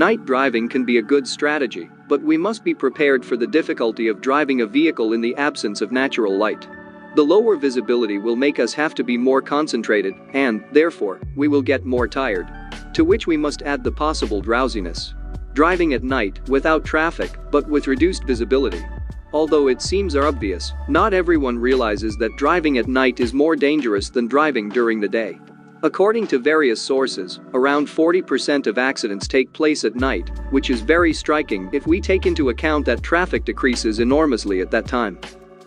Night driving can be a good strategy, but we must be prepared for the difficulty of driving a vehicle in the absence of natural light. The lower visibility will make us have to be more concentrated, and, therefore, we will get more tired. To which we must add the possible drowsiness. Driving at night, without traffic, but with reduced visibility. Although it seems obvious, not everyone realizes that driving at night is more dangerous than driving during the day. According to various sources, around 40% of accidents take place at night, which is very striking if we take into account that traffic decreases enormously at that time.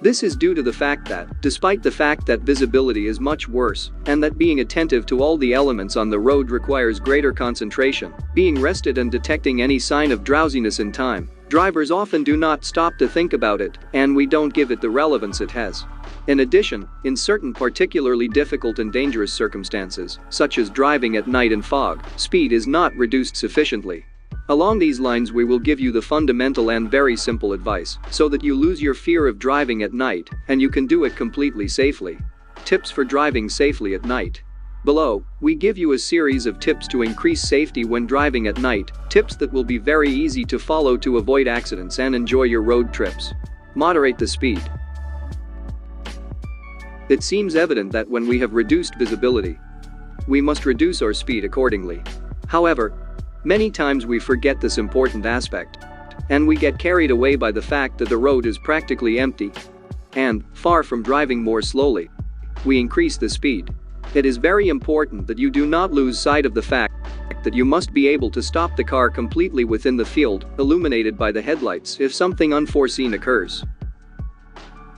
This is due to the fact that, despite the fact that visibility is much worse, and that being attentive to all the elements on the road requires greater concentration, being rested and detecting any sign of drowsiness in time, drivers often do not stop to think about it, and we don't give it the relevance it has. In addition, in certain particularly difficult and dangerous circumstances, such as driving at night in fog, speed is not reduced sufficiently. Along these lines, we will give you the fundamental and very simple advice, so that you lose your fear of driving at night, and you can do it completely safely. Tips for driving safely at night. Below, we give you a series of tips to increase safety when driving at night, tips that will be very easy to follow to avoid accidents and enjoy your road trips. Moderate the speed. It seems evident that when we have reduced visibility, we must reduce our speed accordingly. However, many times we forget this important aspect, and we get carried away by the fact that the road is practically empty, and, far from driving more slowly, we increase the speed. It is very important that you do not lose sight of the fact that you must be able to stop the car completely within the field, illuminated by the headlights, if something unforeseen occurs.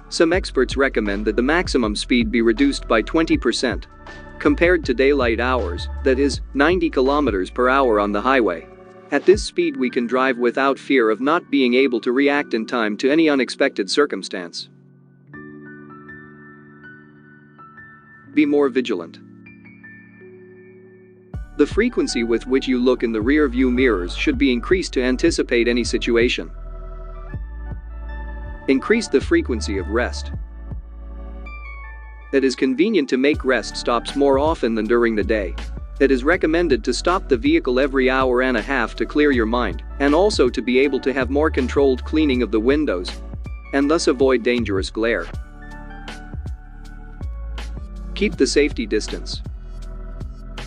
Some experts recommend that the maximum speed be reduced by 20% compared to daylight hours, that is, 90 km per hour on the highway. At this speed we can drive without fear of not being able to react in time to any unexpected circumstance. Be more vigilant. The frequency with which you look in the rear view mirrors should be increased to anticipate any situation. Increase the frequency of rest. It is convenient to make rest stops more often than during the day. It is recommended to stop the vehicle every hour and a half to clear your mind, and also to be able to have more controlled cleaning of the windows, and thus avoid dangerous glare. Keep the safety distance.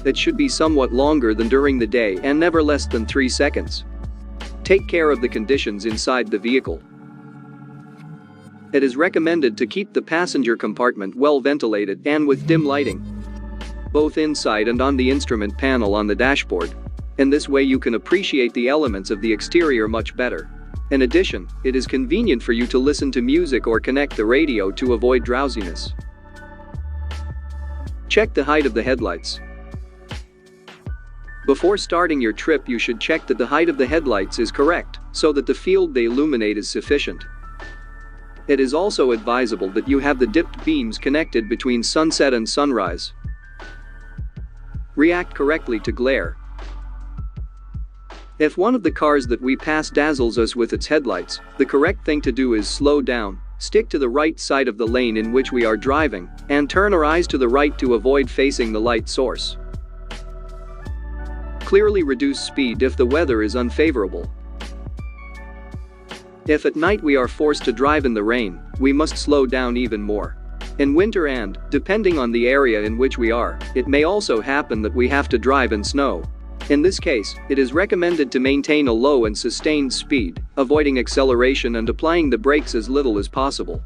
It should be somewhat longer than during the day and never less than 3 seconds. Take care of the conditions inside the vehicle. It is recommended to keep the passenger compartment well ventilated and with dim lighting, both inside and on the instrument panel on the dashboard. In this way you can appreciate the elements of the exterior much better. In addition, it is convenient for you to listen to music or connect the radio to avoid drowsiness. Check the height of the headlights. Before starting your trip you should check that the height of the headlights is correct, so that the field they illuminate is sufficient. It is also advisable that you have the dipped beams connected between sunset and sunrise. React correctly to glare. If one of the cars that we pass dazzles us with its headlights, the correct thing to do is slow down, stick to the right side of the lane in which we are driving, and turn our eyes to the right to avoid facing the light source. Clearly reduce speed if the weather is unfavorable. If at night we are forced to drive in the rain, we must slow down even more. In winter and, depending on the area in which we are, it may also happen that we have to drive in snow. In this case, it is recommended to maintain a low and sustained speed, avoiding acceleration and applying the brakes as little as possible.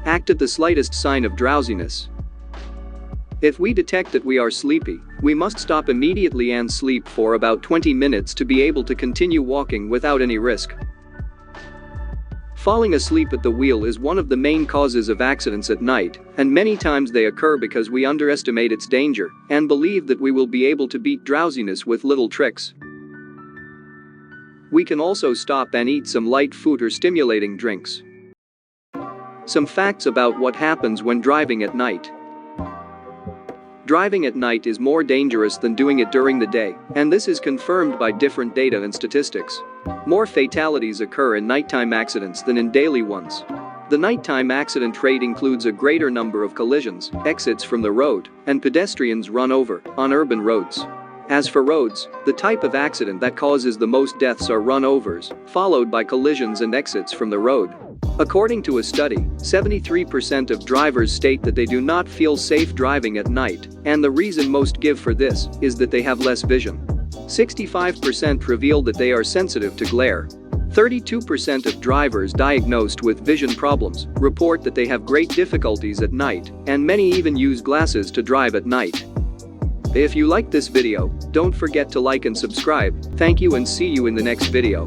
Act at the slightest sign of drowsiness. If we detect that we are sleepy, we must stop immediately and sleep for about 20 minutes to be able to continue walking without any risk. Falling asleep at the wheel is one of the main causes of accidents at night, and many times they occur because we underestimate its danger and believe that we will be able to beat drowsiness with little tricks. We can also stop and eat some light food or stimulating drinks. Some facts about what happens when driving at night. Driving at night is more dangerous than doing it during the day, and this is confirmed by different data and statistics. More fatalities occur in nighttime accidents than in daily ones. The nighttime accident rate includes a greater number of collisions, exits from the road, and pedestrians run over on urban roads. As for roads, the type of accident that causes the most deaths are run-overs, followed by collisions and exits from the road. According to a study, 73% of drivers state that they do not feel safe driving at night, and the reason most give for this is that they have less vision. 65% reveal that they are sensitive to glare. 32% of drivers diagnosed with vision problems report that they have great difficulties at night, and many even use glasses to drive at night. If you liked this video, don't forget to like and subscribe. Thank you and see you in the next video.